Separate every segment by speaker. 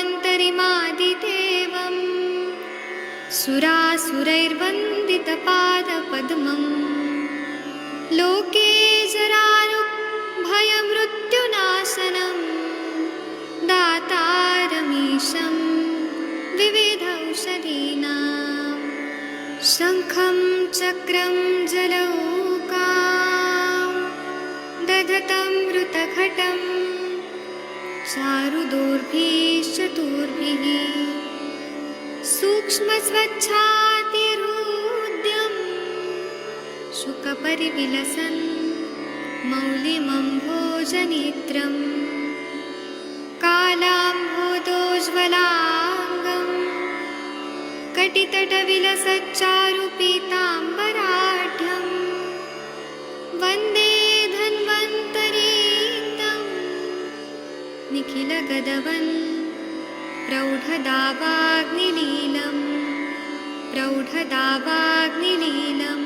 Speaker 1: धन्वन्तरिमादिदेवम् सुरासुरैर्वन्दितपादपद्मम् लोके जरारुभयमृत्युनाशनम् दातारमीशं विविधौषधीनां शङ्खं चक्रं जलौकां दधतं मृतघटं चारुदोर्भिश्चतुर्भिः सूक्ष्मस्वच्छातिहृद्यं शुकपरिविलसन् मौलिमम्भोजनेत्रम् कालाम्भोदोज्ज्वलाङ्गं कटितटविलसच्चारुपीताम्बराढ्यं वन्दे धन्वन्तरीतं निखिलगदवन् प्रौढदावाग्निलीलं प्रौढदावाग्निलीलं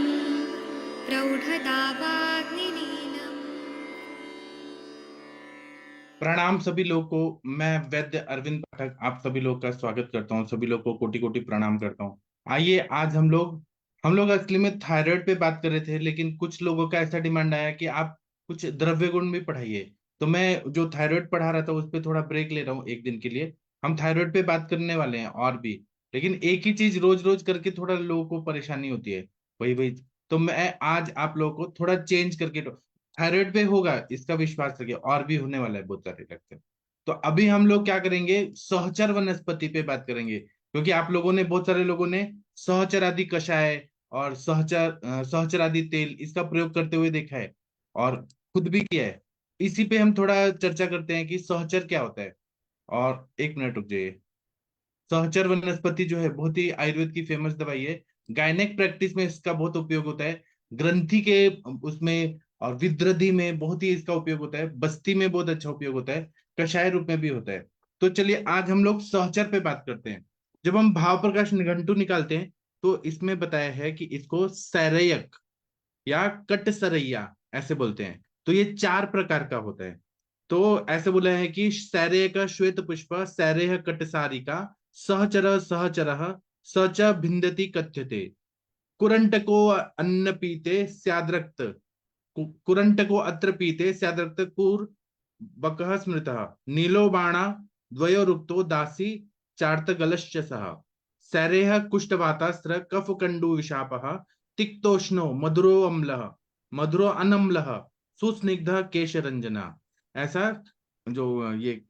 Speaker 1: प्रौढदावाग्निलीलम्।
Speaker 2: प्रणाम सभी लोग को। मैं वैद्य अरविंद पाठक आप सभी लोग का स्वागत करता हूं। सभी लोग को कोटि कोटि प्रणाम करता हूं। आइए आज हम लोग असली में थायराइड पे बात कर रहे थे, लेकिन कुछ लोगों का ऐसा डिमांड आया कि आप कुछ द्रव्य गुण भी पढ़ाइए। तो मैं जो थायराइड पढ़ा रहा था उस पर थोड़ा ब्रेक ले रहा हूँ एक दिन के लिए। हम थायराइड पे बात करने वाले हैं और भी, लेकिन एक ही चीज रोज रोज करके थोड़ा लोगों को परेशानी होती है। वही वही तो मैं आज आप लोगों को थोड़ा चेंज करके थायराइड पे होगा, इसका विश्वास रखिए, और भी होने वाला है बहुत सारे लक्षण। तो अभी हम लोग क्या करेंगे, सहचर वनस्पति पे बात करेंगे, क्योंकि आप लोगों ने, बहुत सारे लोगों ने सहचर आदि कषाय और सहचर आदि तेल इसका प्रयोग करते हुए देखा है और खुद भी किया है। इसी पे हम थोड़ा चर्चा करते हैं कि सहचर क्या होता है। और एक मिनट रुक जाइए। सहचर वनस्पति जो है बहुत ही आयुर्वेद की फेमस दवाई है। गायनेक प्रैक्टिस में इसका बहुत उपयोग होता है। ग्रंथि के उसमें और विद्रधि में बहुत ही इसका उपयोग होता है। बस्ती में बहुत अच्छा उपयोग होता है। कषाय रूप में भी होता है। तो चलिए आज हम लोग सहचर पे बात करते हैं। जब हम भाव प्रकाश निघंटु निकालते हैं तो इसमें बताया है कि इसको सैरयक या कटसरैया ऐसे बोलते हैं। तो ये 4 प्रकार का होता है। तो ऐसे बोला है कि सैरेय का श्वेत पुष्प सैरेय कटसारिका सहचर सहचर स च भिन्दति कथ्यते कुरंटको अन्न पीते स्याद्रक्त कुरंटको अत्र पीते स्याद्रक्त कुर बकः स्मृतः नीलो बाणा द्वयोरुक्तो दासी चार्तगलश्च सः सैरेह कुष्ठवातास्त्र कफ कंडु विशापः तिक्तोष्णो मधुरो अम्लः मधुरो अनम्लः सुस्निग्ध केशरंजना। ऐसा जो ये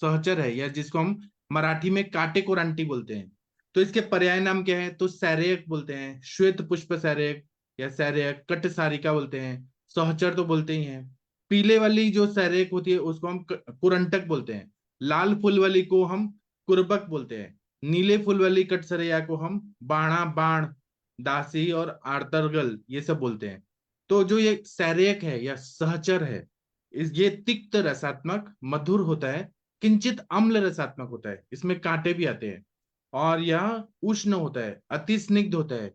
Speaker 2: सहचर है, या जिसको हम मराठी में काटे कोरांटी बोलते हैं, तो इसके पर्याय नाम क्या है, तो सैरेयक बोलते हैं, श्वेत पुष्प सैरेयक या सैरेयक, कट सारिका बोलते हैं, सहचर तो बोलते ही हैं। पीले वाली जो सैरेयक होती है उसको हम कुरंटक बोलते हैं। लाल फूल वाली को हम कुरबक बोलते हैं। नीले फूल वाली कटसरैया को हम बाणा, बाण, दासी और आर्तरगल ये सब बोलते हैं। तो जो ये सैरेयक है या सहचर है, ये तिक्त रसात्मक मधुर होता है, किंचित अम्ल रसात्मक होता है, इसमें कांटे भी आते हैं, और यह उष्ण होता है, अति स्निग्ध होता है,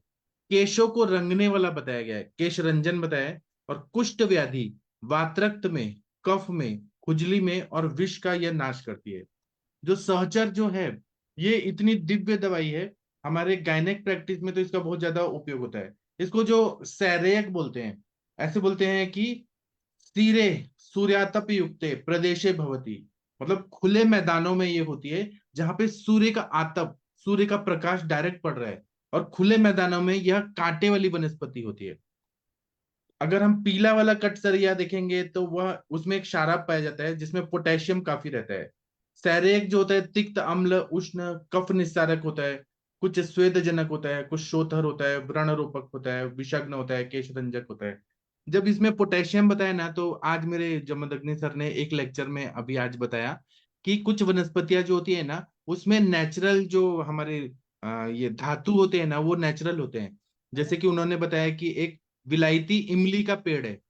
Speaker 2: केशों को रंगने वाला बताया गया है, केश रंजन बताया है, और कुष्ठ व्याधि, वातरक्त में, कफ में, खुजली में और विष का यह नाश करती है। जो सहचर जो है ये इतनी दिव्य दवाई है। हमारे गायनेक प्रैक्टिस में तो इसका बहुत ज्यादा उपयोग होता है। इसको जो सैरेयक बोलते हैं, ऐसे बोलते हैं कि तीरे सूर्यातप युक्ते प्रदेशे भवती, मतलब खुले मैदानों में ये होती है जहां पे सूर्य का आतप, सूर्य का प्रकाश डायरेक्ट पड़ रहा है, और खुले मैदानों में यह कांटे वाली वनस्पति होती है। अगर हम पीला वाला कटसरिया देखेंगे तो वह उसमें एक क्षारक पाया जाता है जिसमें पोटेशियम काफी रहता है। सैरेक जो होता है तिक्त, अम्ल, उष्ण, कफ निस्सारक होता है, कुछ स्वेदजनक होता है, कुछ शोथर होता है, व्रण रोपक होता है, विषग्न होता है, केशरंजक होता है। जब इसमें पोटेशियम बताया ना, तो आज मेरे जमदग्नि सर ने एक लेक्चर में अभी आज बताया कि कुछ वनस्पतियां जो होती है ना उसमें नेचुरल जो हमारे ये धातु होते हैं ना वो नेचुरल होते हैं। जैसे कि उन्होंने बताया कि एक विलायती इमली का पेड़ है,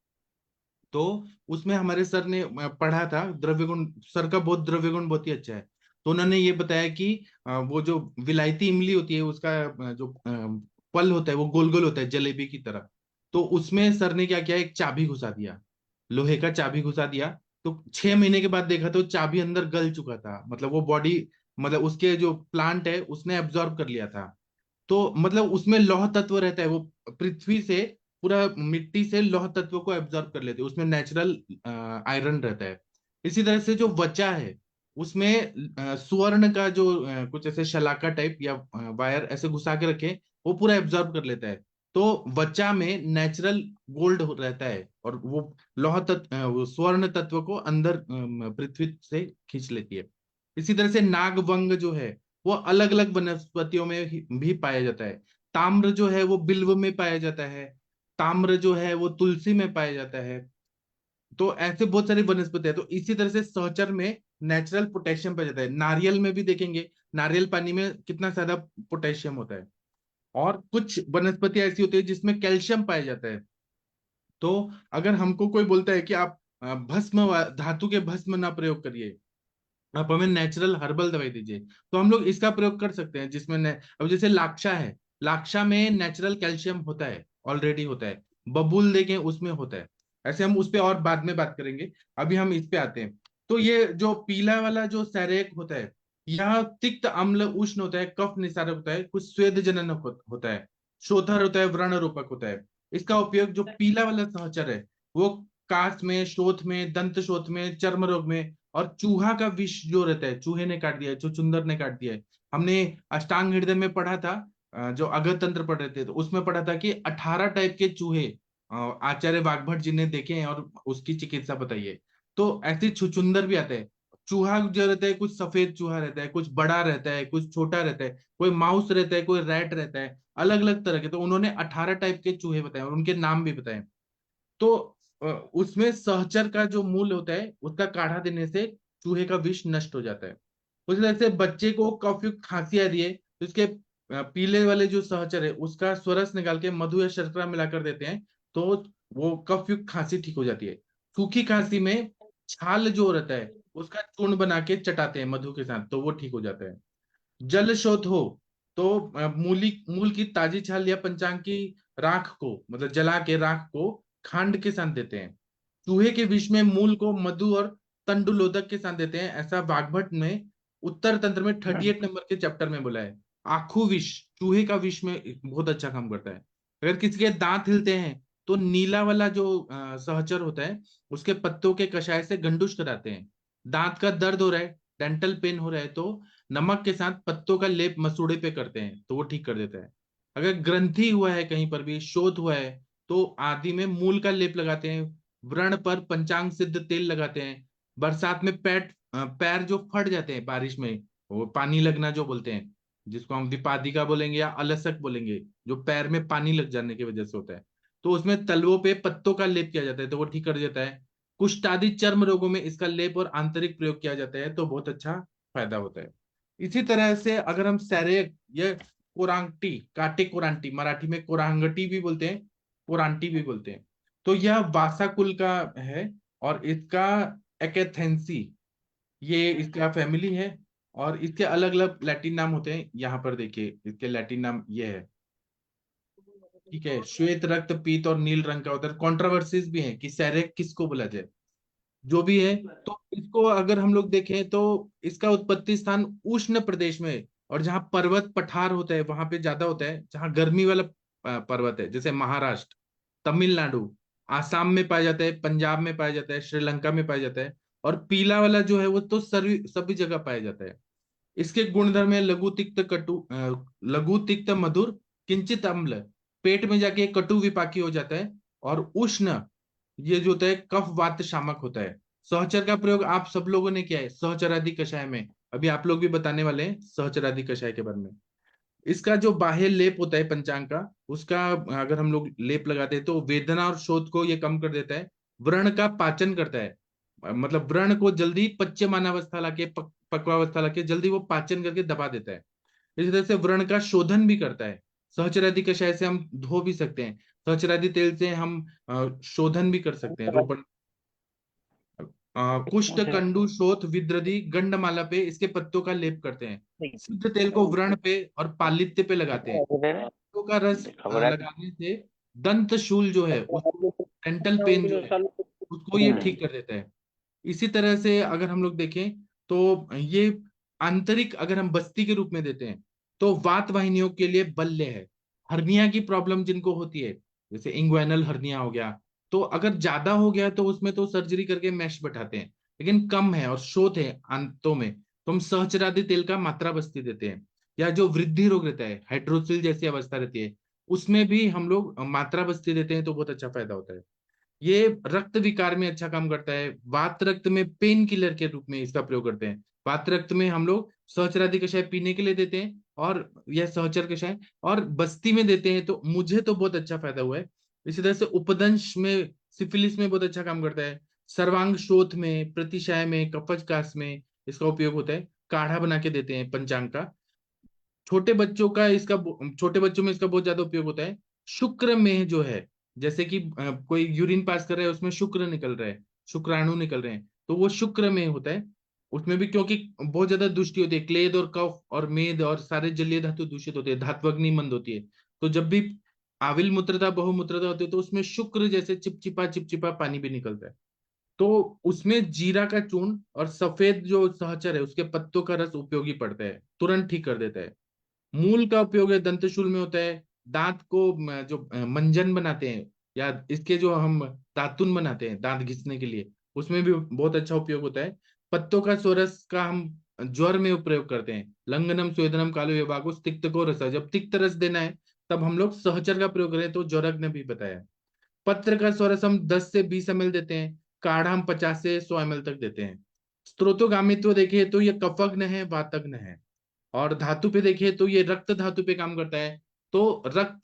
Speaker 2: तो उसमें हमारे सर ने पढ़ा था द्रव्य गुण, सर का बहुत द्रव्य गुण बहुत ही अच्छा है। तो उन्होंने ये बताया कि वो जो विलायती इमली होती है उसका जो फल होता है वो गोल गोल होता है जलेबी की तरह। तो उसमें सर ने क्या किया, एक चाबी घुसा दिया, लोहे का चाबी घुसा दिया। तो 6 महीने के बाद देखा तो चाबी अंदर गल चुका था, मतलब वो बॉडी, मतलब उसके जो प्लांट है उसने एब्जॉर्ब कर लिया था। तो मतलब उसमें लौह तत्व रहता है, वो पृथ्वी से, पूरा मिट्टी से लौह तत्व को एब्जॉर्ब कर लेते हैं, उसमें नेचुरल आयरन रहता है। इसी तरह से जो वचा है उसमें सुवर्ण का जो कुछ ऐसे शलाका टाइप या वायर ऐसे घुसा के रखे, वो पूरा एब्जॉर्ब कर लेता है। तो वचा में नेचुरल गोल्ड रहता है, और वो लौह तत्व, वो स्वर्ण तत्व को अंदर पृथ्वी से खींच लेती है। इसी तरह से नागवंग जो है वो अलग अलग वनस्पतियों में भी पाया जाता है। ताम्र जो है वो बिल्व में पाया जाता है। ताम्र जो है वो तुलसी में पाया जाता है। तो ऐसे बहुत सारी वनस्पति है। तो इसी तरह से सहचर में नेचुरल पोटेशियम पाया जाता है। नारियल में भी देखेंगे, नारियल पानी में कितना ज्यादा पोटेशियम होता है। और कुछ वनस्पति ऐसी होती है जिसमें कैल्शियम पाया जाता है। तो अगर हमको कोई बोलता है कि आप भस्म धातु के भस्म ना प्रयोग करिए, आप हमें नेचुरल हर्बल दवाई दीजिए, तो हम लोग इसका प्रयोग कर सकते हैं, जिसमें अब जैसे लाक्षा है, लाक्षा में नेचुरल कैल्शियम होता है, ऑलरेडी होता है। बबूल देखें उसमें होता है। ऐसे हम उस पे और बाद में बात करेंगे, अभी हम इस पे आते हैं। तो ये जो पीला वाला जो सैरेक होता है, यह तिक्त अम्ल उष्ण होता है, कफ निसारक होता है, कुछ स्वेद जनन होता है, शोधर होता है, व्रण रूपक होता है। इसका उपयोग जो पीला वाला सहचर है वो काश में, शोथ में, दंत शोथ में, चर्म रोग में, और चूहा का विष जो रहता है, चूहे ने काट दिया है, चुचुंदर ने काट दिया है। हमने अष्टांग हृदय में पढ़ा था, जो अगध तंत्र पढ़ रहे थे, तो उसमें पढ़ा था कि 18 टाइप के चूहे आचार्य वाग्भट जी ने देखे हैं, और उसकी चिकित्सा बताइए। तो ऐसे छुचुंदर भी आते हैं। चूहा जो रहता है, कुछ सफेद चूहा रहता है, कुछ बड़ा रहता है, कुछ छोटा रहता है, कोई माउस रहता है, कोई रैट रहता है, अलग अलग तरह के। तो उन्होंने 18 टाइप के चूहे बताए और उनके नाम भी बताए। तो उसमें सहचर का जो मूल होता है उसका काढ़ा देने से चूहे का विष नष्ट हो जाता है। उसी तरह से बच्चे को कफ युक्त खांसी आ रही है, तो इसके पीले वाले जो सहचर है उसका स्वरस निकाल के मधु या शर्करा मिलाकर देते हैं, तो वो कफ युक्त खांसी ठीक हो जाती है। सूखी खांसी में छाल जो रहता है उसका चूर्ण बना के चटाते हैं मधु के साथ, तो वो ठीक हो जाता है। जल शोध हो तो मूल की ताजी छाल या पंचांग की राख को, मतलब जला के राख को खांड के साथ देते हैं। चूहे के विष में मूल को मधु और तंडुलोदक के साथ देते हैं, ऐसा वाग्भट में उत्तर तंत्र में 38 नंबर के चैप्टर में बोला है। आखू विष, चूहे का विष में बहुत अच्छा काम करता है। अगर किसी के दांत हिलते हैं तो नीला वाला जो सहचर होता है उसके पत्तों के कषाय से गंडुश कराते हैं। दांत का दर्द हो रहा है, डेंटल पेन हो रहा है, तो नमक के साथ पत्तों का लेप मसूड़े पे करते हैं, तो वो ठीक कर देता है। अगर ग्रंथि हुआ है, कहीं पर भी शोथ हुआ है, तो आदि में मूल का लेप लगाते हैं। व्रण पर पंचांग सिद्ध तेल लगाते हैं। बरसात में पैर जो फट जाते हैं बारिश में, वो पानी लगना जो बोलते हैं, जिसको हम विपादिका बोलेंगे या अलसक बोलेंगे, जो पैर में पानी लग जाने की वजह से होता है, तो उसमें तलवों पे पत्तों का लेप किया जाता है, तो वो ठीक कर देता है। कुष्ठ आदि चर्म रोगों में इसका लेप और आंतरिक प्रयोग किया जाता है, तो बहुत अच्छा फायदा होता है। इसी तरह से अगर हम सैरेक या कोरांगटी, काटे कोरांटी, मराठी में कोरांगटी भी बोलते हैं, कोरांटी भी बोलते हैं, तो यह वासा कुल का है। और इसका एकेथेंसी, ये इसका फैमिली है। और इसके अलग अलग लैटिन नाम होते हैं, यहाँ पर देखिए इसके लैटिन नाम ये है। ठीक है, श्वेत रक्त पीत और नील रंग का होता है। कॉन्ट्रोवर्सीज भी है कि सैरेक किसको बोला जाए, जो भी है। तो इसको अगर हम लोग देखें तो इसका उत्पत्ति स्थान उष्ण प्रदेश में, और जहाँ पर्वत पठार होता है वहां पे ज्यादा होता है। जहाँ गर्मी वाला पर्वत है, जैसे महाराष्ट्र, तमिलनाडु, आसाम में पाया जाता है, पंजाब में पाया जाता है, श्रीलंका में पाया जाता है। और पीला वाला जो है वो तो सभी सभी जगह पाया जाता है। इसके गुणधर्म है लघु तिक्त कटु, लघु तिक्त मधुर, किंचित अम्ल, पेट में जाके कटु विपाकी हो जाता है। और उष्ण, ये जो होता है कफ वात शामक होता है। सहचर का प्रयोग आप सब लोगों ने किया है सहचरादि कषाय में, अभी आप लोग भी बताने वाले हैं सहचरादि कषाय के बारे में। इसका जो बाह्य लेप होता है पंचांग का, उसका अगर हम लोग लेप लगाते हैं तो वेदना और शोथ को ये कम कर देता है। व्रण का पाचन करता है, मतलब व्रण को जल्दी पच्यमानावस्था लाके, पक्वावस्था लाके जल्दी वो पाचन करके दबा देता है। इसी तरह से व्रण का शोधन भी करता है। सहचरादि कषाय से हम धो भी सकते हैं, सहचरादि तेल से हम शोधन भी कर सकते हैं, रोपण। कुष्ठ, कंडू, शोथ, विद्रधि, गंडमाला पे इसके पत्तों का लेप करते हैं। सिद्ध तेल को व्रण पे और पालित्य पे लगाते हैं। पत्तों का रस लगाने से दंत शूल जो है, उस डेंटल पेन जो है उसको ये ठीक कर देता है। इसी तरह से अगर हम लोग देखें तो ये आंतरिक अगर हम बस्ती के रूप में देते हैं तो वात वाहिनियों के लिए बल्य है। हर्निया की प्रॉब्लम जिनको होती है, जैसे इंग्वाइनल हर्निया हो गया, तो अगर ज्यादा हो गया तो उसमें तो सर्जरी करके मैश बैठाते हैं, लेकिन कम है और शोथ है अंतों में तो हम सहचरादि तेल का मात्रा बस्ती देते हैं। या जो वृद्धि रोग रहता है, हाइड्रोसिल जैसी अवस्था रहती है, उसमें भी हम लोग मात्रा बस्ती देते हैं तो बहुत अच्छा फायदा होता है। ये रक्त विकार में अच्छा काम करता है। वात रक्त में पेन किलर के रूप में इसका प्रयोग करते हैं। वात रक्त में हम लोग सहचरादि कषाय पीने के लिए देते हैं, और यह सहचर कषाय और बस्ती में देते हैं, तो मुझे तो बहुत अच्छा फायदा हुआ है। इसी तरह से उपदंश में, सिफिलिस में बहुत अच्छा काम करता है। सर्वांग शोथ में, प्रतिशाय में, कफज कास में इसका उपयोग होता है। काढ़ा बना के देते हैं पंचांग का। छोटे बच्चों में इसका बहुत ज्यादा उपयोग होता है। शुक्र में जो है, जैसे कि कोई यूरिन पास कर रहा है, उसमें शुक्र निकल रहा है, शुक्राणु निकल रहे हैं, तो वो शुक्र में होता है। उसमें भी क्योंकि बहुत ज्यादा दुष्टि होती है, क्लेद और कफ और मेद और सारे जलीय धातु दूषित होते हैं, धात्वग्नि मंद होती है। तो जब भी आविल मूत्रता बहुमूत्रता होती है तो उसमें शुक्र जैसे चिपचिपा चिपचिपा पानी भी निकलता है। तो उसमें जीरा का चूर्ण और सफेद जो सहचर है उसके पत्तों का रस उपयोगी पड़ता है, तुरंत ठीक कर देता है। मूल का उपयोग है दंतशूल में होता है। दांत को जो मंजन बनाते हैं, या इसके जो हम दातुन बनाते हैं दांत घिसने के लिए, उसमें भी बहुत अच्छा उपयोग होता है। पत्तों का सोरस का हम ज्वर में प्रयोग करते हैं। लंगनम स्वेदनम कालो विभागो तिक्त को रस, जब तिक्त रस देना है तब हम लोग सहचर का प्रयोग करें, तो ज्वरक ने भी बताया। पत्र का सोरस हम 10 से 20 ml देते हैं। काढ़ा हम 50 से 100 ml तक देते हैं। स्त्रोतोगामित्व देखें तो ये कफग्न है, वातग्न है। और धातु पे देखिए तो ये रक्त धातु पे काम करता है। तो रक्त,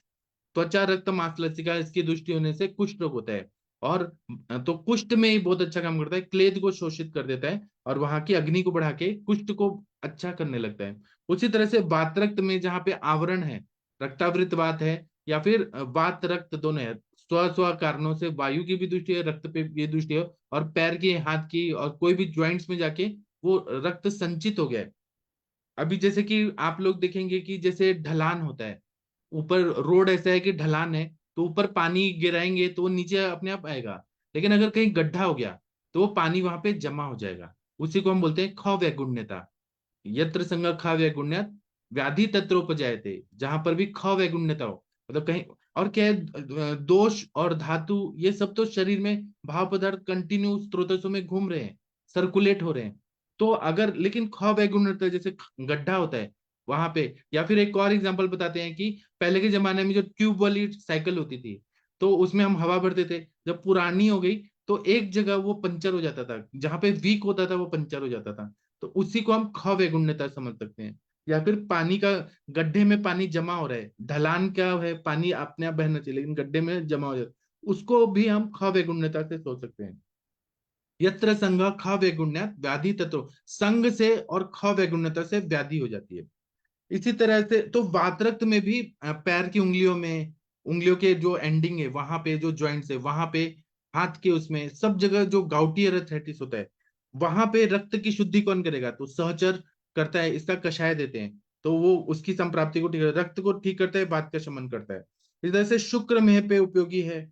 Speaker 2: त्वचा रक्त मांसलसिका इसकी दृष्टि होने से कुष्ठ रोग होता है। और तो कुष्ठ में ही बहुत अच्छा काम करता है, क्लेद को शोषित कर देता है और वहां की अग्नि को बढ़ा के कुष्ठ को अच्छा करने लगता है। उसी तरह से वात रक्त में जहाँ पे आवरण है, रक्तावृत वात है या फिर वात रक्त दोनों है, स्व स्व कारणों से वायु की भी दृष्टि है, रक्त पे ये दृष्टि है, और पैर की, हाथ की और कोई भी ज्वाइंट्स में जाके वो रक्त संचित हो गया है। अभी जैसे कि आप लोग देखेंगे कि जैसे ढलान होता है, ऊपर रोड ऐसा है कि ढलान है, तो ऊपर पानी गिराएंगे तो वो नीचे अपने आप आएगा। लेकिन अगर कहीं गड्ढा हो गया तो वो पानी वहां पे जमा हो जाएगा। उसी को हम बोलते हैं खवैगुण्यता। यत्र संग खवैगुण्यत व्याधि तत्रोपजायते, जहां पर भी खवैगुण्यता हो, मतलब कहीं। और क्या है, दोष और धातु ये सब तो शरीर में भाव पदार्थ कंटिन्यू स्रोतों में घूम रहे हैं, सर्कुलेट हो रहे हैं। तो अगर लेकिन खवैगुण्यता जैसे गड्ढा होता है वहां पे, या फिर एक और एग्जांपल बताते हैं कि पहले के जमाने में जो ट्यूब वाली साइकिल होती थी, तो उसमें हम हवा भरते थे। जब पुरानी हो गई तो एक जगह वो पंचर हो जाता था, जहां पे वीक होता था वो पंचर हो जाता था। तो उसी को हम खवैगुण्यता समझ सकते हैं। या फिर पानी का, गड्ढे में पानी जमा हो रहा है, ढलान क्या है, पानी अपने आप बहना चाहिए लेकिन गड्ढे में जमा हो जाता है, उसको भी हम खवैगुण्यता से सोच सकते हैं। यत्र संघ खवैगुण्यात व्याधि तत्व, संघ से और खवैगुण्यता से व्याधि हो जाती है। इसी तरह से तो वातरक्त में भी पैर की उंगलियों में, उंगलियों के जो एंडिंग है वहां पे, जो जॉइंट्स है वहां पे, हाथ के उसमें सब जगह जो गाउटी अर्थराइटिस होता है, वहां पे रक्त की शुद्धि कौन करेगा, तो सहचर करता है। इसका कषाय देते हैं तो वो उसकी संप्राप्ति को ठीक करता है, रक्त को ठीक करता है, वात का शमन करता है। इस तरह से शुक्र मेह पे उपयोगी है।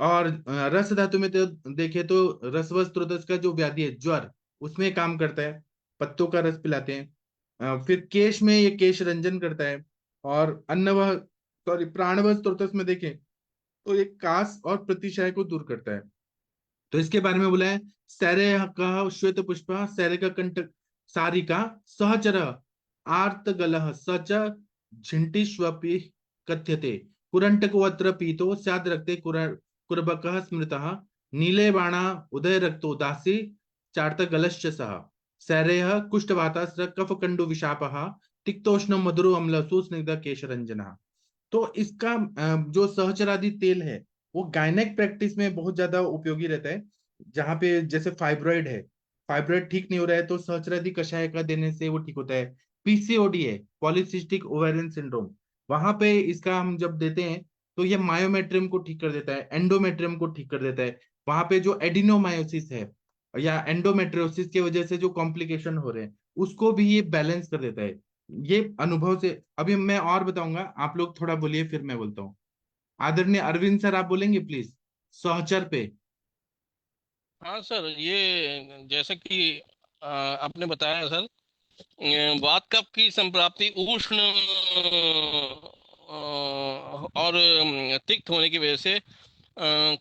Speaker 2: और रस धातु में तो देखे तो रसवस त्रोदस का जो व्याधि है ज्वर, उसमें काम करता है। पत्तों का रस पिलाते हैं। फिर केश में ये केश रंजन करता है। और अन्नवह, सॉरी, प्राणवह स्त्रोतस में देखें तो ये कास और प्रतिशय को दूर करता है। तो इसके बारे में बोला है, सैरे का श्वेत पुष्प, सैरे का कंठ, सारिका सहचर आर्तगलः सच झिंटिष्वपि कथ्यते। कुरंटको अत्र पीतो स्याद् रक्ते कुरबकः स्मृतः। नीले बाणा उदय रक्तो दासी चार्तगलश्च सः। सैरेयः कुष्ठवातास्र कफकंडु विशापः। तिक्तोष्ण मधुरो अम्ल सुस्निग्ध केशरंजनः। तो इसका जो सहचरादि तेल है वो गायनेक प्रैक्टिस में बहुत ज्यादा उपयोगी रहता है। जहाँ पे जैसे फाइब्रॉइड है, फाइब्रॉइड ठीक नहीं हो रहा है तो सहचरादि कषाय का देने से वो ठीक होता है। पीसीओडी है, पॉलिसिस्टिक ओवेरियन सिंड्रोम, वहां पे इसका हम जब देते हैं तो ये मायोमेट्रियम को ठीक कर देता है, एंडोमेट्रियम को ठीक कर देता है। वहां पे जो एडिनोमायोसिस है या एंडोमेट्रियोसिस की वजह से जो कॉम्प्लिकेशन हो रहे हैं, उसको भी ये बैलेंस कर देता है। ये अनुभव से अभी मैं और बताऊंगा, आप लोग थोड़ा बोलिए फिर मैं बोलता हूँ। आदरणीय अरविंद सर, आप बोलेंगे प्लीज सहचर पे।
Speaker 3: हाँ सर, ये जैसे कि आपने बताया सर, वात कफ की संप्राप्ति उष्ण और तिक्त होने की वजह से,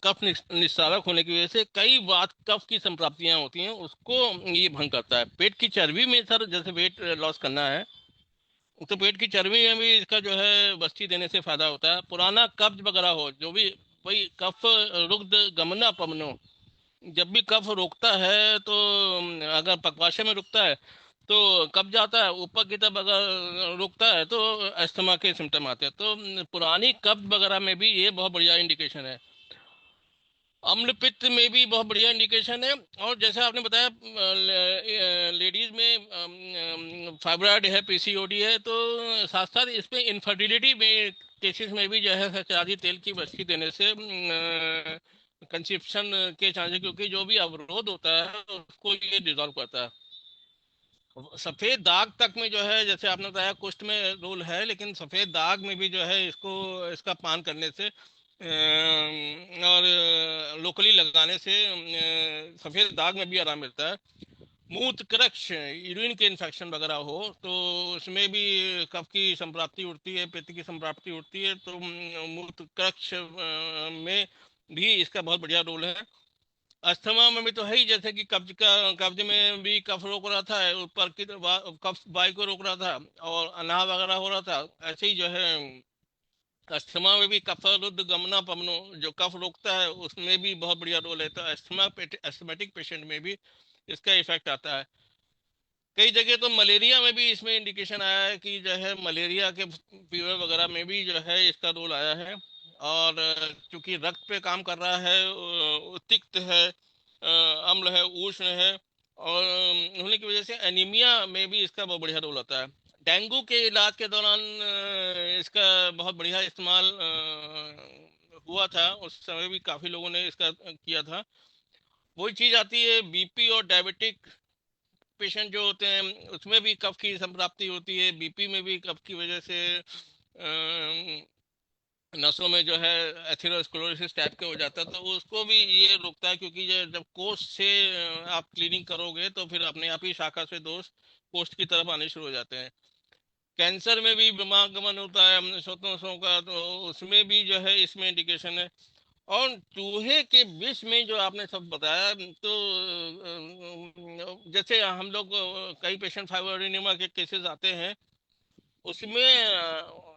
Speaker 3: कफ निस्सारक होने की वजह से कई वात कफ की संप्राप्तियां होती हैं, उसको ये भंग करता है। पेट की चर्बी में सर, जैसे वेट लॉस करना है तो पेट की चर्बी में भी इसका जो है बस्ती देने से फायदा होता है। पुराना कब्ज वगैरह हो, जो भी वही कफ रुग्ध गमना पमनो, जब भी कफ रोकता है तो अगर पकवाशय में रुकता है तो कब जाता है, ऊपर की तरफ अगर रुकता है तो अस्थमा के सिम्टम आते हैं। तो पुरानी कब्ज वगैरह में भी ये बहुत बढ़िया इंडिकेशन है। अम्ल पित्त में भी बहुत बढ़िया इंडिकेशन है। और जैसे आपने बताया लेडीज में फाइब्रॉइड है, पीसीओडी है, तो साथ साथ इसमें इनफर्टिलिटी में केसेस में भी जो है सचारी तेल की बस्ती देने से कंसेप्शन के चांसेस, क्योंकि जो भी अवरोध होता है उसको ये डिजॉल्व करता है। सफेद दाग तक में जो है, जैसे आपने बताया कुष्ठ में रोल है, लेकिन सफेद दाग में भी जो है इसको, इसका पान करने से और लोकली लगाने से सफेद दाग में भी आराम मिलता है। मूत्र क्रक्ष, यूरिन के इन्फेक्शन वगैरह हो तो उसमें भी कफ की संप्राप्ति उठती है, पित्त की संप्राप्ति उठती है, तो मूत्र क्रक्ष में भी इसका बहुत बढ़िया रोल है। अस्थमा में भी तो है ही, जैसे कि कब्ज में भी कफ रोक रहा था, ऊपर की कफ वायु को रोक रहा था और अनाह वगैरह हो रहा था। ऐसे ही जो है अस्थमा में भी कफ रुद्ध गमना पमनो, जो कफ रोकता है उसमें भी बहुत बढ़िया रोल है। तो एस्थमेटिक पेशेंट में भी इसका इफेक्ट आता है। कई जगह तो मलेरिया में भी इसमें इंडिकेशन आया है कि जो है मलेरिया के फीवर वगैरह में भी जो है इसका रोल आया है। और चूंकि रक्त पे काम कर रहा है, तिक्त है, अम्ल है, उष्ण है, और होने की वजह से एनीमिया में भी इसका बहुत बढ़िया रोल होता है। डेंगू के इलाज के दौरान इसका बहुत बढ़िया इस्तेमाल हुआ था। उस समय भी काफी लोगों ने इसका किया था। वही चीज आती है, बीपी और डायबिटिक पेशेंट जो होते हैं उसमें भी कफ की संप्राप्ति होती है। बीपी में भी कफ की वजह से नसों में जो है एथेरोस्क्लेरोसिस टाइप के हो जाता है, तो उसको भी ये रोकता है। क्योंकि जब कोष्ठ से आप क्लीनिंग करोगे तो फिर अपने आप ही शाखा से दोष कोष्ठ की तरफ आने शुरू हो जाते हैं। कैंसर में भी ब्रह्मागमन होता है स्वतंत्रों का, तो उसमें भी जो है इसमें इंडिकेशन है। और चूहे के विष में जो आपने सब बताया, तो जैसे हम लोग कई पेशेंट फाइब्रोएडेनिमा के केसेस आते हैं, उसमें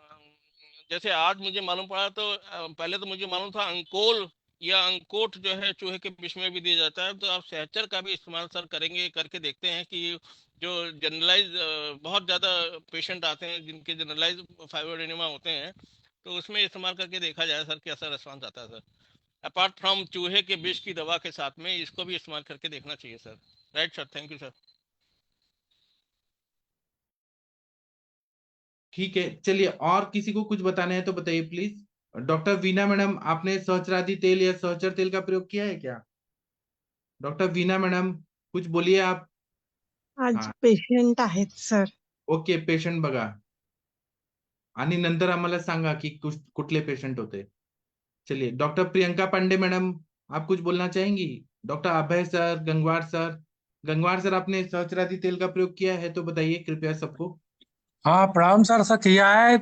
Speaker 3: जैसे आज मुझे मालूम पड़ा, तो पहले तो मुझे मालूम था अंकोल या अंकोट जो है चूहे के विष में भी दिया जाता है। तो आप सहचर का भी इस्तेमाल सर करेंगे, करके देखते हैं कि जो जनरलाइज बहुत ज्यादा पेशेंट आते हैं जिनके जनरलाइज फाइब्रोएडेनिमा होते हैं, तो उसमें इस्तेमाल करके देखा जाए सर कैसा रेस्पॉन्स आता है सर। अपार्ट फ्रॉम चूहे के विष की दवा के साथ में इसको भी इस्तेमाल करके देखना चाहिए sir. Right sir, thank you sir.
Speaker 2: ठीक है, चलिए और किसी को कुछ बताना है तो बताइए प्लीज। डॉक्टर वीना मैडम, आपने सहस्त्रादि तेल या सहचर तेल का प्रयोग किया है क्या? डॉक्टर वीना मैडम, कुछ बोलिए आप।
Speaker 4: आज
Speaker 2: हाँ,
Speaker 4: पेशंट आहेत सर.
Speaker 2: ओके, पेशंट बघा आणि नंतर आम्हाला सांगा की कुठले पेशंट होते। चलिए, डॉक्टर प्रियंका पांडे मैडम, आप कुछ बोलना चाहेंगी? Doctor Abhay sir, Gangwar sir, Gangwar sir, आपने सहस्त्रादि तेल का प्रयोग किया है तो बताइए कृपया सबको।
Speaker 5: हाँ प्रणाम सर, सर किया है।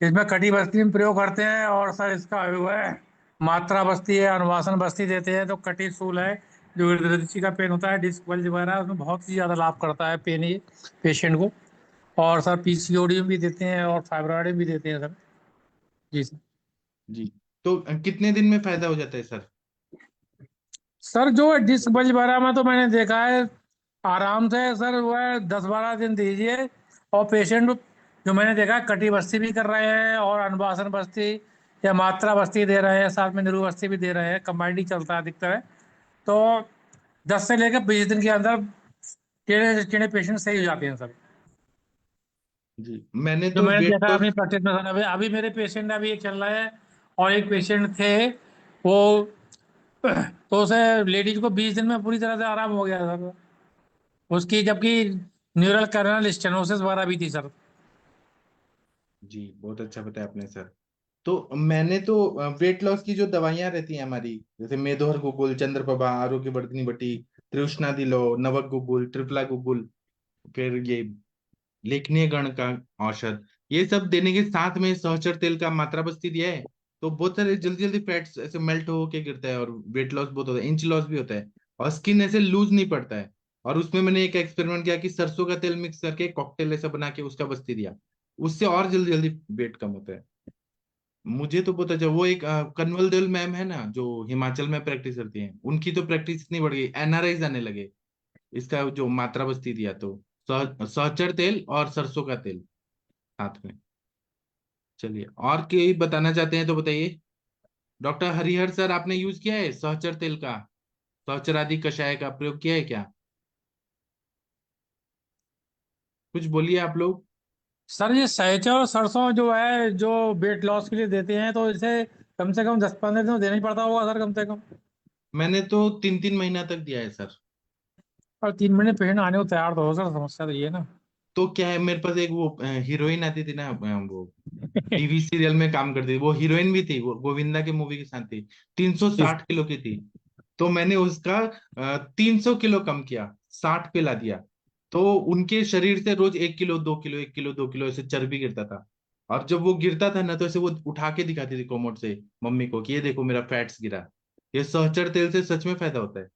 Speaker 5: इसमें कटी बस्ती में प्रयोग करते हैं, और सर इसका जो है मात्रा बस्ती है, अनुवासन बस्ती देते हैं। तो कटी सूल है, जो हृदय का पेन होता है, डिस्क बल्ज वगैरह, उसमें बहुत ही ज्यादा लाभ करता है पेन ये पेशेंट को। और सर पीसीओडी में भी देते हैं और फाइब्रॉइड में भी देते हैं सर। जी सर।
Speaker 2: जी, तो कितने दिन में फायदा हो जाता है सर?
Speaker 5: सर जो है डिस्क बल्ज वगैरह में तो मैंने देखा है आराम से सर वो है 10-12 दिन दीजिए। और पेशेंट जो मैंने देखा है कटी बस्ती भी कर रहे हैं और अनुवासन बस्ती या मात्रा बस्ती दे रहे हैं, साथ में निरू बस्ती भी दे रहे हैं, कंबाइंड ही चलता है अधिकतर है। तो 10 से लेकर 20 दिन के अंदर टेढ़े से टेढ़े पेशेंट सही हो जाते हैं सर।
Speaker 2: जी, मैंने
Speaker 5: जो
Speaker 2: तो
Speaker 5: मैंने
Speaker 2: वेट
Speaker 5: देखा
Speaker 2: लॉस।
Speaker 5: अपनी प्रैक्टिस में सर, अभी अभी मेरे पेशेंट अभी एक चल रहा है और एक पेशेंट थे वो तो उसे लेडीज को 20 दिन में पूरी तरह से आराम हो गया सर उसकी, जबकि न्यूरल कर्नल स्टेनोसिस वगैरह भी थी सर।
Speaker 2: जी, बहुत अच्छा बताया आपने सर। तो मैंने तो वेट लॉस की जो दवाइयां रहती हैं हमारी, जैसे मेदोहर गुगुल, चंद्रप्रभा, आरोग्यवर्धिनी बटी, तृष्णा दिलो, नवक गुगुल, ट्रिपला गुगुल, फिर ये लेखनीय गण का औषध, ये सब देने के साथ में सहचर तेल का मात्रा बस्ती दिया है, तो बहुत सारे जल्दी जल्दी फैट्स ऐसे मेल्ट होके गिरता है और वेट लॉस बहुत होता है, इंच लॉस भी होता है, और स्किन ऐसे लूज नहीं पड़ता है। और उसमें मैंने एक एक्सपेरिमेंट किया कि सरसों का तेल मिक्स करके कॉकटेल ऐसा बना के उसका बस्ती दिया, उससे और जल्दी जल्दी वेट कम होता है। मुझे तो पता चला, वो एक कन्वल देव मैम है ना जो हिमाचल में प्रैक्टिस करती हैं, उनकी तो प्रैक्टिस इतनी बढ़ गई, एनआरआईज आने लगे इसका जो मात्रा बस्ती दिया तो। सहचर तेल और सरसों का तेल साथ में। चलिए, और कोई बताना चाहते हैं तो बताइए। डॉक्टर हरिहर सर, आपने यूज किया है सहचर तेल का, सहचर आदि कषाय का प्रयोग किया है क्या? कुछ बोलिए आप लोग।
Speaker 5: सर ये सहजन और सरसों जो है जो वेट लॉस के लिए देते हैं, तो इसे कम से कम 10-15 दिन तो देना ही पड़ता होगा सर, कम से कम।
Speaker 2: मैंने तो 3-3 महीना तक दिया है सर।
Speaker 5: और 3 महीने पेशेंट आने को तैयार तो हो सर, समस्या तो ये है ना।
Speaker 2: तो क्या है, मेरे पास एक वो हीरोइन आती थी ना, वो टीवी सीरियल में काम करती थी, वो हीरोइन भी थी, वो गोविंदा के मूवी के साथ थी, 360 किलो की थी। तो मैंने उसका 300 किलो कम किया, 60 पे ला दिया। तो उनके शरीर से रोज 1 किलो 2 किलो 1 किलो 2 किलो ऐसे चर्बी गिरता था। और जब वो गिरता था ना, तो ऐसे वो उठा के दिखाती थी कोमोड से मम्मी को कि ये देखो मेरा फैट्स गिरा। ये सहचर तेल से सच में फायदा होता है।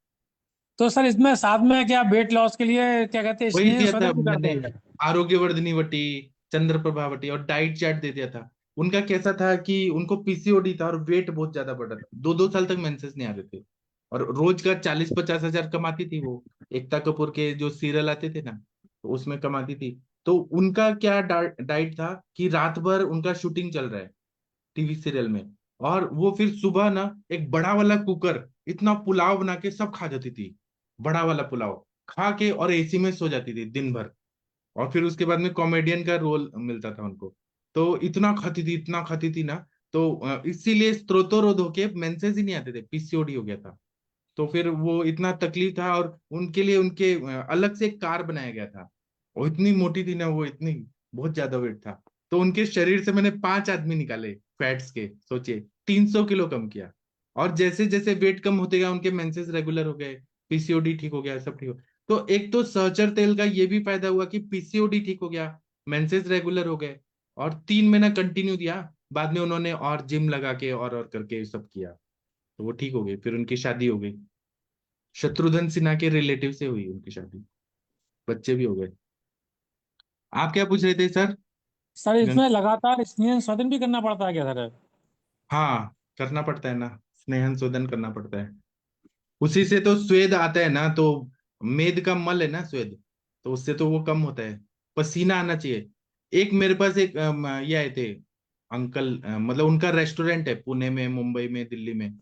Speaker 5: तो सर इसमें साथ में क्या वेट लॉस के लिए क्या कहते हैं,
Speaker 2: वही
Speaker 5: स्नेह
Speaker 2: दिया था
Speaker 5: शोधन भी करते
Speaker 2: मैंने,
Speaker 5: हैं क्या?
Speaker 2: आरोग्यवर्धिनी वटी, चंद्रप्रभा वटी और डाइट चार्ट दे दिया था। उनका कैसा था कि उनको पीसीओडी था और वेट बहुत ज्यादा बढ़ा था, 2-2 साल तक मेंसेस नहीं आ रहे थे, और रोज का 40-50 हजार कमाती थी वो। एकता कपूर के जो सीरियल आते थे ना, तो उसमें कमाती थी। तो उनका क्या डाइट था कि रात भर उनका शूटिंग चल रहा है टीवी सीरियल में, और वो फिर सुबह ना एक बड़ा वाला कुकर इतना पुलाव बना के सब खा जाती थी, बड़ा वाला पुलाव खा के, और एसी में सो जाती थी दिन भर। और फिर उसके बाद में कॉमेडियन का रोल मिलता था उनको। तो इतना खाती थी, इतना खाती थी ना, तो इसीलिए स्त्रोतोरोध होके मेंसेस ही नहीं आते थे, पीसीओडी हो गया था। तो फिर वो इतना तकलीफ था, और उनके लिए उनके अलग से एक कार बनाया गया था। वो इतनी मोटी थी ना, वो इतनी बहुत ज्यादा वेट था। तो उनके शरीर से मैंने 5 आदमी निकाले फैट्स के, सोचिए 300 किलो कम किया। और जैसे जैसे वेट कम होते गया, उनके मेंसेस रेगुलर हो गए, पीसीओडी ठीक हो गया, सब ठीक हो। तो एक तो सहचर तेल का ये भी फायदा हुआ कि पीसीओडी ठीक हो गया, मेंसेस रेगुलर हो गए, और 3 महीना कंटिन्यू दिया। बाद में उन्होंने और जिम लगा के और करके सब किया, तो वो ठीक हो गई, फिर उनकी शादी हो गई। शत्रुघ्न सिन्हा के रिलेटिव से हुई उनकी शादी, बच्चे भी हो गए। आप क्या पूछ रहे थे सर?
Speaker 5: सर
Speaker 2: गंग...
Speaker 5: इसमें लगातार स्नेह शोधन भी करना पड़ता है क्या सर?
Speaker 2: हाँ, करना पड़ता है ना, स्नेहन शोधन करना पड़ता है। उसी से तो स्वेद आता है ना, तो मेद का मल है ना स्वेद, तो उससे तो वो कम होता है, पसीना आना चाहिए। एक मेरे पास एक ये आए थे अंकल, मतलब उनका रेस्टोरेंट है पुणे में, मुंबई में, दिल्ली में,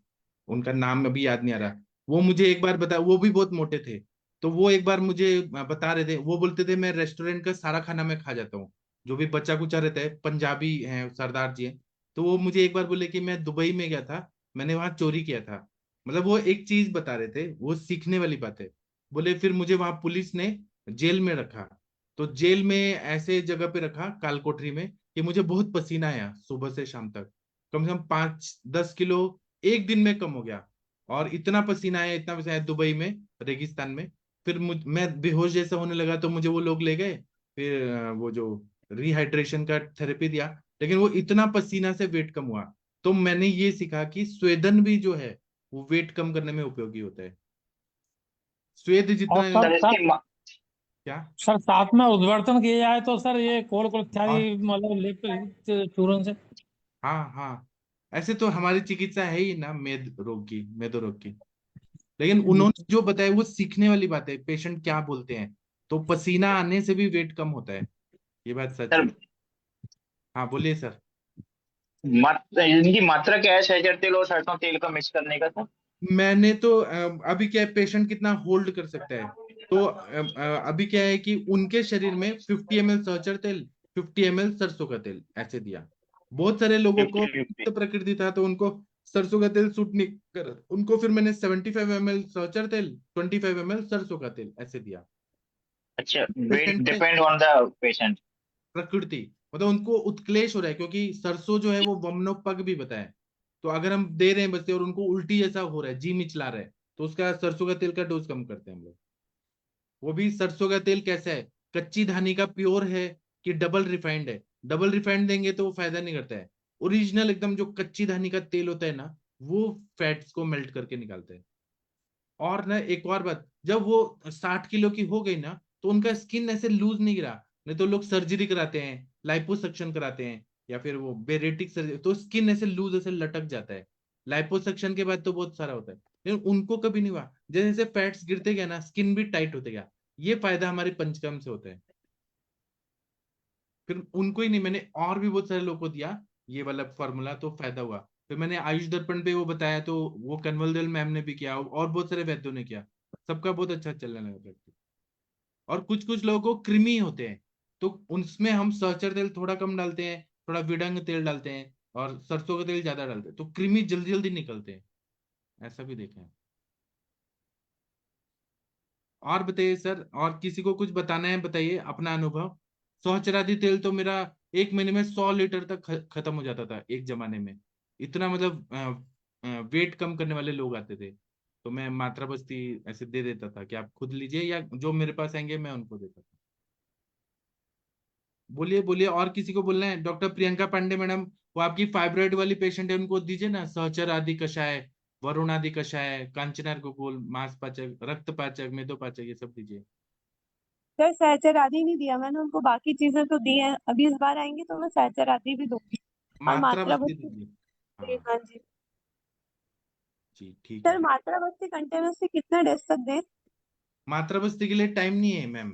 Speaker 2: उनका नाम अभी याद नहीं आ रहा। वो मुझे एक बार बता, वो भी बहुत मोटे थे, तो वो एक बार मुझे बता रहे थे, वो बोलते थे मैं रेस्टोरेंट का सारा खाना मैं खा जाता हूँ, जो भी बच्चा कुचा रहता है, पंजाबी हैं, सरदार जी हैं। तो वो मुझे एक बार बोले कि मैं दुबई में गया था, मैंने वहां चोरी किया था। मतलब वो एक चीज बता रहे थे, वो सीखने वाली बात है। बोले फिर मुझे वहां पुलिस ने जेल में रखा, तो जेल में ऐसे जगह पे रखा काल कोठरी में कि मुझे बहुत पसीना आया सुबह से शाम तक, कम से कम 5-10 किलो एक दिन में कम हो गया। और इतना पसीना आया, इतना पसीना आया दुबई में, रेगिस्तान में। फिर मैं बेहोश जैसा होने लगा, तो मुझे वो लोग ले गए, फिर वो जो रिहाइड्रेशन का थेरेपी दिया, लेकिन वो इतना पसीना से वेट कम हुआ। तो मैंने ये सीखा कि स्वेदन भी जो है वो वेट कम करने में उपयोगी होता है, स्वेद
Speaker 5: और
Speaker 2: जितना।
Speaker 5: सर सर
Speaker 2: क्या?
Speaker 5: सर साथ में उद्वर्तन किया जाए तो सर ये कोल
Speaker 2: और
Speaker 5: इत्यादि मतलब लेप चूर्ण से।
Speaker 2: हाँ हाँ, ऐसे तो हमारी चिकित्सा है ही ना, मेदो रोग की। लेकिन
Speaker 5: जी।
Speaker 2: उन्होंने जो बताया वो सीखने वाली बात है, पेशेंट क्या बोलते हैं, तो पसीना आने से भी वेट कम होता है, ये बात सच
Speaker 4: सर
Speaker 2: है। हाँ बोलिए सर।
Speaker 4: इनकी मात्रा क्या है सहजन तेल और सरसों तेल का मिक्स करने का सर?
Speaker 2: मैंने तो अभी क्या है, पेशेंट कितना होल्ड कर सकता है, तो अभी क्या है कि उनके शरीर में 50 ml सहचर तेल, 50 ml सरसों का तेल ऐसे दिया। बहुत सारे लोगों को
Speaker 4: 50-50।
Speaker 2: तो प्रकृति था, तो उनको सरसों का तेल सूट नहीं कर, उनको फिर मैंने 75 ml सहचर तेल, 25 ml सरसों का तेल ऐसे दिया।
Speaker 4: अच्छा, वेट
Speaker 2: पेशेंट पे
Speaker 4: डिपेंड ऑन द पेशेंट।
Speaker 2: प्रकृति, मतलब उनको उत्क्लेश हो रहा है, क्योंकि सरसों जो है वो वमनो पग भी बताए, तो अगर हम दे रहे हैं बच्चे और उनको उल्टी जैसा हो रहा है, जी मिचला रहा है, तो उसका सरसों का तेल का डोज कम करते हैं हम लोग। वो भी सरसों का तेल कैसा है, कच्ची धानी का प्योर है कि डबल रिफाइंड है? डबल रिफाइंड देंगे तो वो फायदा नहीं करता है। ओरिजिनल एकदम जो कच्ची धानी का तेल होता है ना, वो फैट्स को मेल्ट करके निकालता है। और ना एक और बात, जब वो 60 किलो की हो गई ना, तो उनका स्किन ऐसे लूज नहीं गिरा। नहीं तो लोग सर्जरी कराते हैं, लाइपोसक्शन कराते हैं, या फिर वो बेरेटिक सर्जरी, तो स्किन ऐसे लूज ऐसे लटक जाता है। लाइपोसक्शन के बाद तो बहुत सारा होता है, लेकिन उनको कभी नहीं हुआ। जैसे जैसे फैट्स गिरते गया ना, स्किन भी टाइट होते गया। ये फायदा हमारे पंचकर्म से होता है। फिर उनको ही नहीं, मैंने और भी बहुत सारे लोगों को दिया ये वाला फॉर्मूला, तो फायदा हुआ। फिर मैंने आयुष दर्पण पे वो बताया, तो वो कन्वलदल मैम ने भी किया और बहुत सारे वैद्यों ने किया, सबका बहुत अच्छा चलने लगा प्रैक्टिस। और कुछ कुछ लोगों को कृमि होते हैं, तो उसमें हम सहचर तेल थोड़ा कम डालते हैं, थोड़ा विडंग तेल डालते हैं, और सरसों का तेल ज्यादा डालते हैं, तो कृमि जल्दी जल्दी निकलते हैं। ऐसा भी देखा है। और बताइए सर, और किसी को कुछ बताना है बताइए अपना अनुभव। सहचरादी तेल तो मेरा 1 महीने में 100 लीटर तक खत्म हो जाता था एक जमाने में। इतना मतलब वेट कम करने वाले लोग आते थे, तो मैं मात्रा बस्ती ऐसे दे देता था कि आप खुद लीजिए, या जो मेरे पास आएंगे मैं उनको देता था। बोलिए बोलिए, और किसी को बोलना है? डॉक्टर प्रियंका पांडे मैडम, वो आपकी फाइब्रॉइड वाली पेशेंट है, उनको दीजिए ना सहचर आदि कषाय, वरुण आदि कषाय, कांचनार गोकुल, मांस पाचक, रक्त पाचक, मेदो पाचक, ये सब दीजिए।
Speaker 6: सर सहचर आदि नहीं दिया मैंने उनको, बाकी चीजें तो दी हैं। अभी इस बार आएंगी तो मैं सहचर आदि भी दूंगी और
Speaker 2: मात्रा
Speaker 6: मात्रा
Speaker 2: बस्ती
Speaker 6: बस्ती।
Speaker 2: दीजिए।
Speaker 6: जी
Speaker 2: हाँ
Speaker 6: हाँ जी।
Speaker 2: जी ठीक
Speaker 6: सर
Speaker 2: है।
Speaker 6: मात्रा बस्ती कंटिन्यूसली कितने डेज तक दें?
Speaker 2: मात्रा बस्ती के लिए टाइम नहीं है मैम,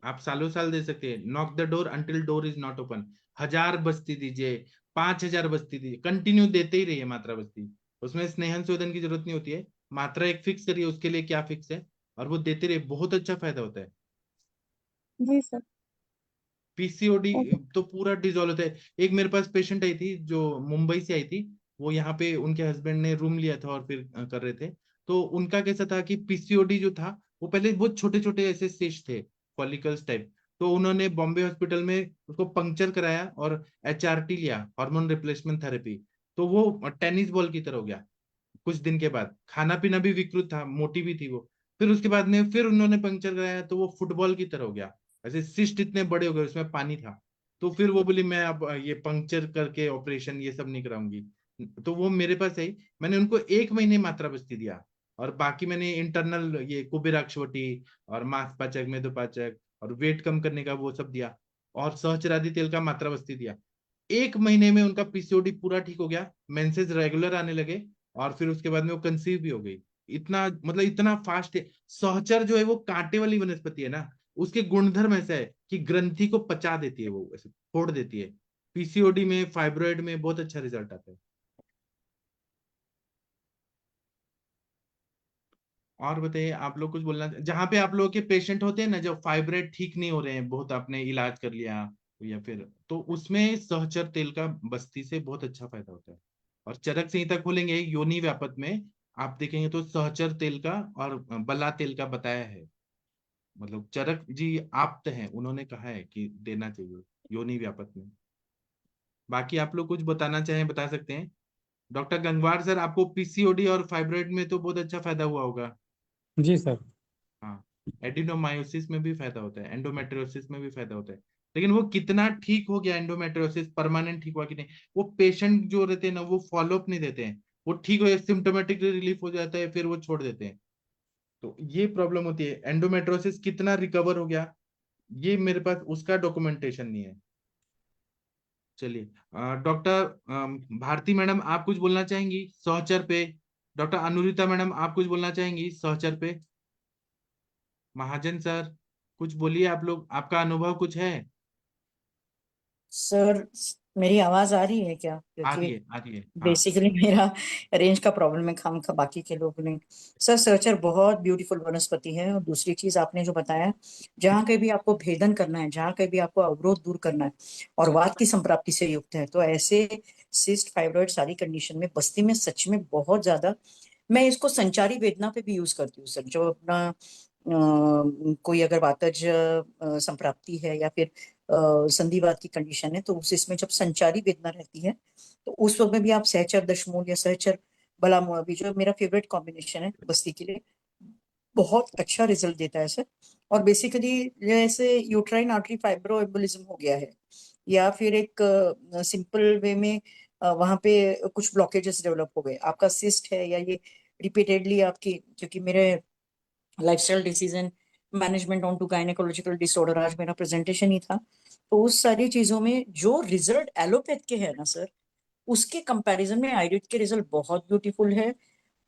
Speaker 2: आप सालों साल दे सकते हैं। Knock the door until door is not open. 1000 बस्ती दीजिए, 5000 बस्ती दीजिए, कंटिन्यू देते ही रहिए मात्रा बस्ती। उसमें स्नेहन शोधन की जरूरत नहीं होती है। मात्रा एक फिक्स करिए, उसके लिए क्या फिक्स है, और वो देते रहिए, बहुत अच्छा फायदा होता है।
Speaker 6: जी सर।
Speaker 2: PCOD
Speaker 6: okay.
Speaker 2: तो पूरा डिजोल्व होता है। एक मेरे पास पेशेंट आई थी जो मुंबई से आई थी, वो यहाँ पे उनके हस्बैंड ने रूम लिया था और फिर कर रहे थे। तो उनका कैसा था कि पीसीओडी जो था, वो पहले बहुत छोटे छोटे ऐसे सिस्ट थे, फॉलिकल्स टाइप। तो उन्होंने बॉम्बे हॉस्पिटल में उसको पंक्चर कराया और एचआरटी लिया, हार्मोन रिप्लेसमेंट थेरेपी। तो वो टेनिस बॉल की तरह हो गया। कुछ दिन के बाद खाना पीना भी विकृत था, मोटी भी थी वो। फिर उसके बाद में फिर उन्होंने पंक्चर कराया, तो वो फुटबॉल की तरह हो गया। ऐसे सिस्ट इतने बड़े हो गए, उसमें पानी था। तो फिर वो बोली मैं अब ये पंक्चर करके ऑपरेशन ये सब नहीं कराऊंगी। तो वो मेरे पास आई, मैंने उनको 1 महीने मात्रा बस्ती दिया, और बाकी मैंने इंटरनल ये कुबेराक्षवटी और मांसपाचक, मेदोपाचक और वेट कम करने का वो सब दिया, और सहचरादी तेल का मात्रा बस्ती दिया। 1 महीने में उनका पीसीओडी पूरा ठीक हो गया, मेंसेस रेगुलर आने लगे, और फिर उसके बाद में वो कंसीव भी हो गई। इतना मतलब इतना फास्ट है। सहचर जो है वो कांटे वाली वनस्पति है ना, उसके गुणधर्म ऐसा है कि ग्रंथि को पचा देती है, वो ऐसे फोड़ देती है। पीसीओडी में, फाइब्रॉइड में बहुत अच्छा रिजल्ट आता है। और बताइए, आप लोग कुछ बोलना, जहाँ पे आप लोग के पेशेंट होते हैं ना, जब फाइब्रॉइड ठीक नहीं हो रहे हैं, बहुत आपने इलाज कर लिया, या फिर तो उसमें सहचर तेल का बस्ती से बहुत अच्छा फायदा होता है। और चरक संहिता खोलेंगे योनि व्यापक में, आप देखेंगे तो सहचर तेल का और बला तेल का बताया है। मतलब चरक जी आप्त हैं, उन्होंने कहा है कि देना चाहिए योनि व्यापक में। बाकी आप लोग कुछ बताना चाहें बता सकते हैं। डॉक्टर गंगवार सर, आपको पीसीओडी और फाइब्रॉइड में तो बहुत अच्छा फायदा हुआ होगा।
Speaker 5: जी सर।
Speaker 2: हाँ, एडिनोमायोसिस में भी फायदा होता है, एंडोमेट्रियोसिस में भी फायदा होता है। लेकिन वो कितना ठीक हो गया एंडोमेट्रियोसिस, परमानेंट ठीक हुआ कि नहीं, वो पेशेंट जो रहते हैं ना, वो फॉलोअप नहीं देते हैं। वो ठीक हो जाए, सिम्टोमेटिक रिलीफ हो जाता है, फिर वो छोड़ देते हैं। तो ये प्रॉब्लम होती है, एंडोमेट्रियोसिस कितना रिकवर हो गया, ये मेरे पास उसका डॉक्यूमेंटेशन नहीं है। चलिए, डॉक्टर भारती मैडम, आप कुछ बोलना चाहेंगी सहचर पे? डॉक्टर अनुरिता मैडम, आप कुछ बोलना चाहेंगी सहचर पे? महाजन सर, कुछ बोलिए, आप लोग, आपका अनुभव कुछ है?
Speaker 7: सर मेरी आवाज आ रही है क्या?
Speaker 2: आ
Speaker 7: क्योंकि
Speaker 2: रही है, आ रही है, हाँ।
Speaker 7: बेसिकली मेरा रेंज का प्रॉब्लम है, खाम का बाकी के लोग नहीं। सर सर्चर बहुत ब्यूटीफुल वनस्पति है। और दूसरी चीज आपने जो बताया, जहाँ कहीं भी आपको भेदन करना है, जहाँ कहीं भी आपको अवरोध दूर करना है और वात की संप्राप्ति से युक्त है, तो ऐसे सिस्ट फाइब्रॉइड सारी कंडीशन में बस्ती में सच में बहुत ज्यादा। मैं इसको संचारी वेदना पे भी यूज करती हूँ सर। जो अपना कोई अगर वातज संप्राप्ति है या फिर संधिवात की कंडीशन है, तो इसमें जब संचारी वेदना रहती है तो उस वक्त में भी आप सहचर दशमूल या सहचर बलामुआ भी, जो मेरा फेवरेट कॉम्बिनेशन है बस्ती के लिए, बहुत अच्छा रिजल्ट देता है सर। और बेसिकली जैसे यूट्राइन आर्टरी फाइब्रो एम्बोलिज्म हो गया है, या फिर एक सिंपल वे में वहां पे कुछ ब्लॉकेजेस डेवलप हो गए, आपका सिस्ट है, या ये रिपीटेडली आपकी, क्योंकि मेरे lifestyle disease and management on to gynaecological disorder आज मेरा प्रेजेंटेशन ही था, तो उस सारी चीजों में जो रिजल्ट एलोपैथ के है ना सर, उसके कंपैरिजन में आयुर्वेद के रिजल्ट बहुत ब्यूटीफुल है।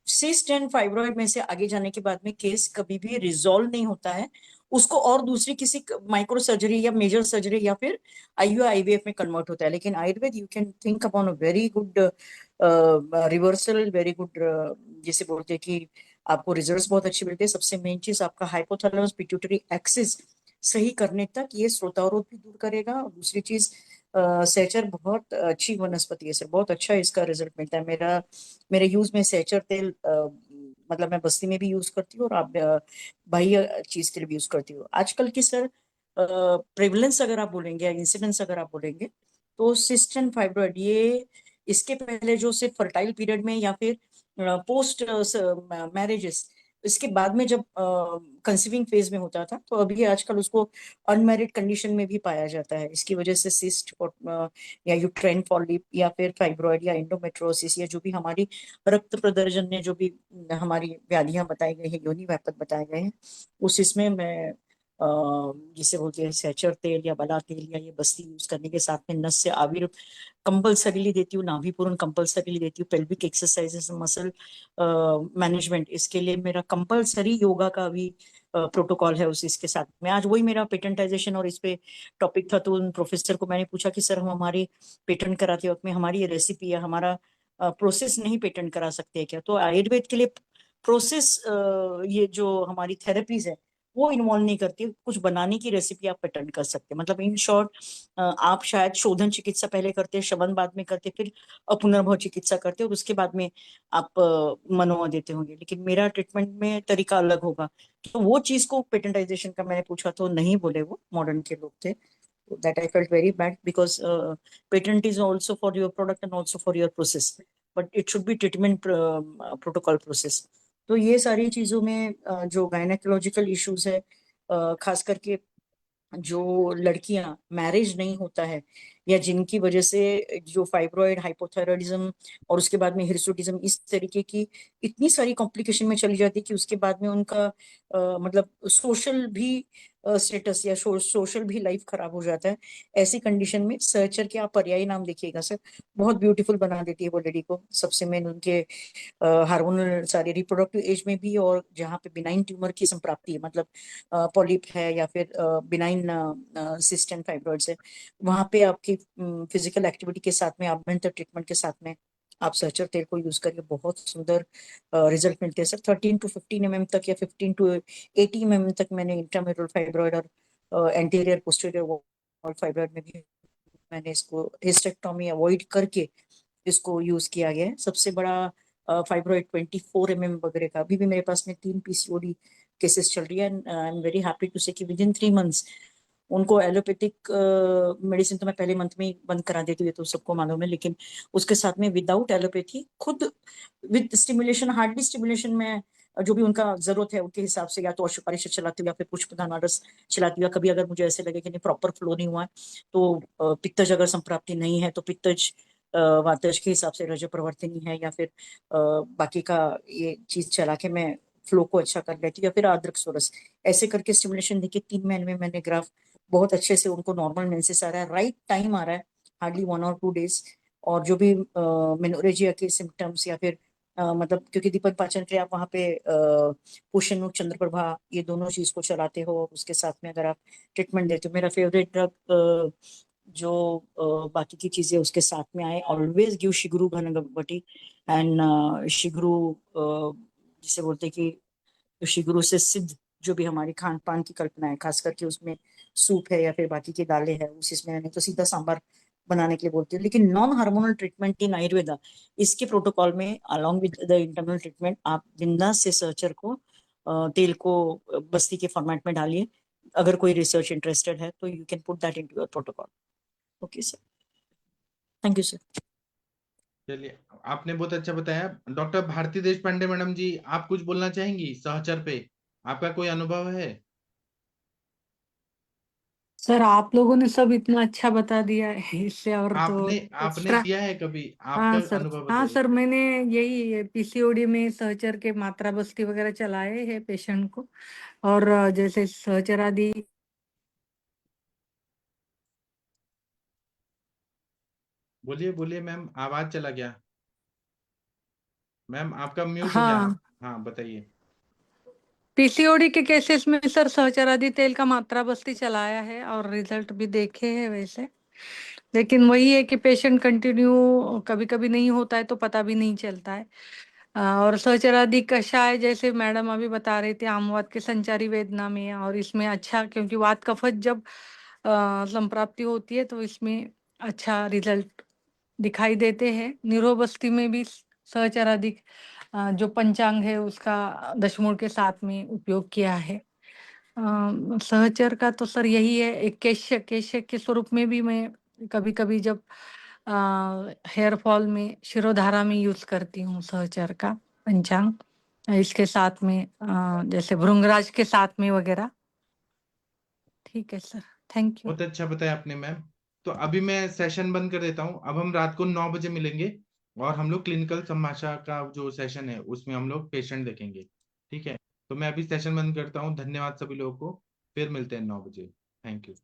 Speaker 7: सिस्ट एंड फाइब्रॉइड में से आगे जाने के बाद में केस कभी भी रिजॉल्व नहीं होता है, उसको और दूसरी किसी माइक्रो सर्जरी या मेजर सर्जरी या फिर आईयू आईवीएफ में कन्वर्ट होता है। लेकिन Ayurveda you can think upon a very good reversal, very good, जिसे बोलते हैं कि आपको रिजल्ट्स बहुत अच्छे मिलते हैं। सबसे मेन चीज आपका हाइपोथैलेमस पिट्यूटरी एक्सिस सही करने तक ये श्रोतावरोध भी दूर करेगा। और दूसरी चीज सहचर बहुत अच्छी वनस्पति है सर, बहुत अच्छा इसका रिजल्ट मिलता है। मेरे यूज में सहचर तेल मतलब मैं बस्ती में भी यूज करती हूँ और आप बाह्य चीज के लिए भी यूज करती हूँ। आजकल की सर प्रेवलेंस अगर आप बोलेंगे या इंसिडेंस अगर आप बोलेंगे, तो सिस्ट एंड फाइब्रॉइड ये इसके पहले जो सिर्फ फर्टाइल पीरियड में या फिर पोस्ट मैरिजेस, इसके बाद में जब कंसीविंग फेज में होता था, तो अभी आजकल उसको अनमैरिड कंडीशन में भी पाया जाता है। इसकी वजह से सिस्ट या यूट्राइन पॉलिप या फिर फाइब्रॉइड या एंडोमेट्रोसिस या जो भी हमारी रक्त प्रदर्शन ने जो भी हमारी व्याधियां बताई गई हैं, योनि व्यापक बताए गए हैं, उस इसमें मैं जिसे बोलते हैं सहचर तेल या बला तेल या ये बस्ती यूज करने के साथ में नस से आविर कंपल्सरीली देती हूँ, नाभि पूर्ण कंपल्सरीली देती हूँ, पेल्विक एक्सरसाइजेस, मसल मैनेजमेंट, इसके लिए मेरा कंपल्सरी योगा का भी प्रोटोकॉल है उस इसके साथ में। आज वही मेरा पेटेंटाइजेशन और इस पे टॉपिक था, तो उन प्रोफेसर को मैंने पूछा कि सर हम हमारी पेटेंट कराते वक्त में हमारी ये रेसिपी या हमारा प्रोसेस नहीं पेटेंट करा सकते हैं क्या? तो आयुर्वेद के लिए प्रोसेस ये जो हमारी थेरेपीज है वो इन्वॉल्व नहीं करती, कुछ बनाने की रेसिपी आप पेटेंट कर सकते हैं। मतलब इन शॉर्ट आप शायद शोधन चिकित्सा पहले करते, शवन बाद में करते, फिर पुनर्भव चिकित्सा करते और उसके बाद में आप मनोवा देते होंगे, लेकिन मेरा ट्रीटमेंट में तरीका अलग होगा। तो वो चीज को पेटेंटाइजेशन का मैंने पूछा तो नहीं बोले, वो मॉडर्न के लोग थे। that I felt very bad because patent is also for your product and also for your process, but it should be treatment protocol process. तो ये सारी चीजों में जो गायनेकोलॉजिकल इश्यूज है, खास करके जो लड़कियां मैरिज नहीं होता है या जिनकी वजह से जो फाइब्रॉइड, हाइपोथायरॉइडिज्म और उसके बाद में हिर्सुटिज्म, इस तरीके की इतनी सारी कॉम्प्लिकेशन में चली जाती है कि उसके बाद में उनका मतलब सोशल भी स्टेटस या सोशल भी लाइफ खराब हो जाता है। ऐसी कंडीशन में सर्चर के आप पर्यायी नाम देखिएगा सर, बहुत ब्यूटीफुल बना देती है वो लेडी को। सबसे मेन उनके हार्मोनल सारे रिप्रोडक्टिव एज में भी, और जहाँ पे बिनाइन ट्यूमर की संप्राप्ति है, मतलब पॉलिप है या फिर बिनाइन सिस्ट एंड फाइब्रॉइड्स है, वहां पे आपकी फिजिकल एक्टिविटी के साथ में, आभ्यंतर ट्रीटमेंट के साथ में आप सर्चर तेल को यूज करिए, बहुत सुंदर रिजल्ट मिलते हैं सर। 13 to 15 mm तक या 15 to 80 mm तक मैंने इंट्राम्यूरल फाइब्रॉइड और एंटीरियर पोस्टीरियर वॉल फाइब्रॉइड में भी मैंने इसको हिस्टेक्टोमी अवॉइड करके इसको यूज किया गया है। सबसे बड़ा फाइब्रॉइड 24 mm वगैरह का, अभी भी मेरे पास में 3 PCOD केसेस चल रही है। I am very happy to say कि विद इन 3 months उनको एलोपैथिक मेडिसिन तो मैं पहले मंथ में ही बंद करा देती हूँ, तो सबको मालूम है, लेकिन उसके साथ में विदाउट एलोपैथी खुद विद स्टिमुलेशन, हार्डली स्टिमुलेशन में जो भी उनका जरूरत है उनके हिसाब से, या तो अश्वपारिश चलाती हूँ या फिर पुष्पदाना रस चलाती हूँ। कभी अगर मुझे ऐसे लगे कि नहीं प्रॉपर फ्लो नहीं हुआ है, तो पित्तज अगर संप्राप्ति नहीं है तो पित्तज वातज के हिसाब से रज प्रवर्तनी है, या फिर बाकी का ये चीज चला के मैं फ्लो को अच्छा कर लेती हूँ, या फिर आद्रक सोरस, ऐसे करके स्टिमुलेशन देखिए 3 महीने में मैंने ग्राफ बहुत अच्छे से उनको नॉर्मल मेंसेस आ रहा है, राइट टाइम आ रहा है, हार्डली 1 or 2 days। और जो भी मेनोरेजिया के सिम्टम्स या फिर मतलब क्योंकि दीपक पाचन क्रिया आप वहाँ पे पुष्यनुक, चंद्रप्रभा, ये दोनों चीज को चलाते हो, उसके साथ में अगर आप ट्रीटमेंट देते हो, मेरा फेवरेट ड्रग जो बाकी की चीजें उसके साथ में आए, ऑलवेज गिव शिगरू घनघटी एंड शिगरू, जिसे बोलते हैं कि शिगरू से सिद्ध जो भी हमारी खान पान की कल्पना है, खास करके उसमें सूप है या फिर बाकी की दालें है, उस इसमें नहीं तो सीधा सांभर बनाने के लिए बोलती हूँ। लेकिन नॉन हार्मोनल ट्रीटमेंट इन आयुर्वेदा, इसके प्रोटोकॉल में along with the internal treatment आप बिंदास से सर्चर को तेल को बस्ती के फॉर्मेट में डालिए, अगर कोई रिसर्च इंटरेस्टेड है तो you can put that into your protocol. Okay sir, thank you sir.
Speaker 2: चलिए, आपने बहुत अच्छा बताया। डॉक्टर भारती देशपांडे मैडम जी, आप कुछ बोलना चाहेंगी सहचर पे? आपका कोई अनुभव है?
Speaker 8: सर आप लोगों ने सब इतना अच्छा बता दिया है, इससे और तो
Speaker 2: आपने आपने
Speaker 8: एक्स्ट्रा।
Speaker 2: दिया है कभी?
Speaker 8: हाँ
Speaker 2: आपका
Speaker 8: सर,
Speaker 2: अनुभव
Speaker 8: हाँ
Speaker 2: बताइए।
Speaker 8: सर, मैंने यही पीसीओडी में सहचर के मात्रा बस्ती वगैरह चलाए हैं पेशेंट को। और जैसे सहचर आदि
Speaker 2: बोलिए बोलिए मैम, आवाज चला गया। मैम आपका म्यूट हो गया।
Speaker 8: हाँ,
Speaker 2: हाँ बताइए।
Speaker 8: पीसीओडी के केसेस में सर सहचर आदि तेल का मात्रा बस्ती चलाया है और रिजल्ट भी देखे हैं वैसे। लेकिन वही है कि पेशेंट कंटिन्यू कभी कभी नहीं होता है तो पता भी नहीं चलता है। और सहचर आदि कषाय जैसे मैडम अभी बता रहे थे आमवात के संचारी वेदना में, और इसमें अच्छा, क्योंकि वात कफत जब संप्राप्ति होती है तो इसमें अच्छा रिजल्ट दिखाई देते हैं। निरोबस्ती में भी सहचर आदि जो पंचांग है उसका दशमूल के साथ में उपयोग किया है। सहचर का तो सर यही है, एक केश्य केश्य के स्वरूप में भी मैं कभी कभी जब हेयर फॉल में शिरोधारा में यूज करती हूँ सहचर का पंचांग, इसके साथ में जैसे भृंगराज के साथ में वगैरह। ठीक है सर, थैंक यू।
Speaker 2: बहुत अच्छा बताया आपने मैम। तो अभी मैं सेशन बंद कर देता हूँ। अब हम रात को 9 बजे मिलेंगे और हम लोग क्लिनिकल समाशा का जो सेशन है उसमें हम लोग पेशेंट देखेंगे। ठीक है, तो मैं अभी सेशन बंद करता हूँ। धन्यवाद सभी लोगों को। फिर मिलते हैं 9 बजे। Thank you.